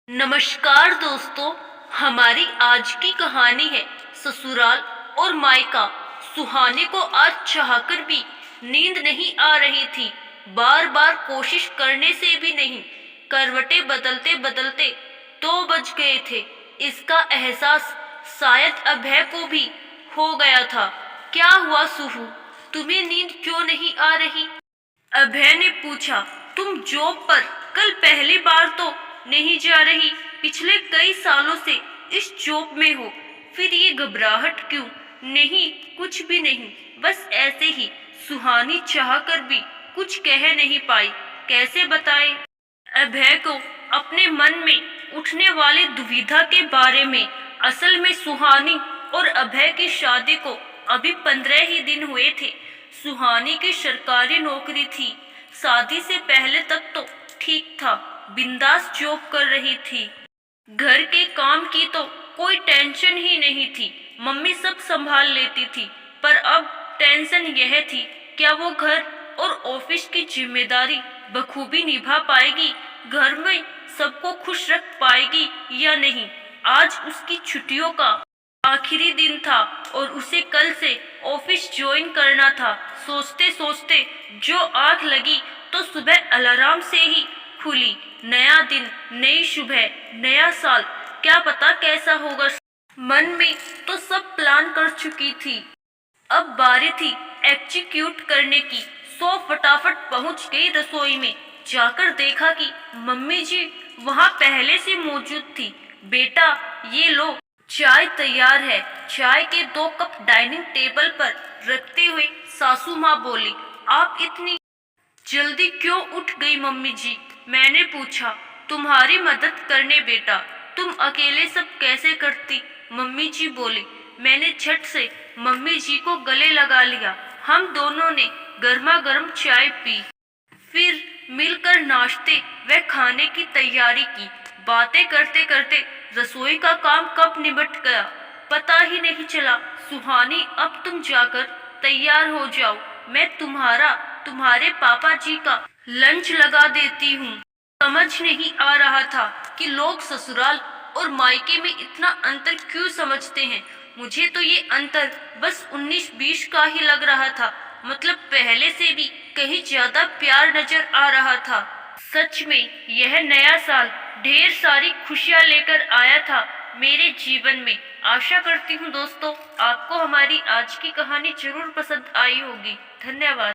नमस्कार दोस्तों। हमारी आज की कहानी है ससुराल और मायका। सुहाने को आज चाहकर भी नींद नहीं आ रही थी। बार बार कोशिश करने से भी नहीं। करवटें बदलते बदलते 2 बज गए थे। इसका एहसास शायद अभय को भी हो गया था। क्या हुआ सुहू, तुम्हें नींद क्यों नहीं आ रही? अभय ने पूछा। तुम जॉब पर कल पहली बार तो नहीं जा रही? पिछले कई सालों से इस जॉब में हो, फिर ये घबराहट क्यों? नहीं, कुछ भी नहीं, बस ऐसे ही। सुहानी चाहकर भी कुछ कह नहीं पाई। कैसे बताए अभय को अपने मन में उठने वाली दुविधा के बारे में? असल में सुहानी और अभय की शादी को अभी 15 ही दिन हुए थे। सुहानी की सरकारी नौकरी थी। शादी से पहले तक तो ठीक था, बिंदास जॉब कर रही थी। घर के काम की तो कोई टेंशन ही नहीं थी, मम्मी सब संभाल लेती थी। पर अब टेंशन यह थी, क्या वो घर और ऑफिस की जिम्मेदारी बखूबी निभा पाएगी? घर में सबको खुश रख पाएगी या नहीं? आज उसकी छुट्टियों का आखिरी दिन था और उसे कल से ऑफिस ज्वाइन करना था। सोचते सोचते जो आंख लगी तो सुबह अलार्म से ही खुली। नया दिन, नई सुबह, नया साल, क्या पता कैसा होगा। मन में तो सब प्लान कर चुकी थी, अब बारी थी एग्जीक्यूट करने की। सो फटाफट पहुंच गई रसोई में। जाकर देखा कि मम्मी जी वहां पहले से मौजूद थी। बेटा ये लो, चाय तैयार है। चाय के 2 कप डाइनिंग टेबल पर रखते हुए सासू माँ बोली। आप इतनी जल्दी क्यों उठ गई मम्मी जी? मैंने पूछा। तुम्हारी मदद करने बेटा, तुम अकेले सब कैसे करती? मम्मी जी बोली। मैंने झट से मम्मी जी को गले लगा लिया। हम दोनों ने गर्मा गर्म चाय पी, फिर मिलकर नाश्ते व खाने की तैयारी की। बातें करते करते रसोई का काम कब निबट गया पता ही नहीं चला। सुहानी अब तुम जाकर तैयार हो जाओ, मैं तुम्हारे पापा जी का लंच लगा देती हूँ। समझ नहीं आ रहा था कि लोग ससुराल और मायके में इतना अंतर क्यों समझते हैं। मुझे तो ये अंतर बस 19-20 का ही लग रहा था। मतलब पहले से भी कहीं ज्यादा प्यार नजर आ रहा था। सच में यह नया साल ढेर सारी खुशियां लेकर आया था मेरे जीवन में। आशा करती हूँ दोस्तों आपको हमारी आज की कहानी जरूर पसंद आई होगी। धन्यवाद।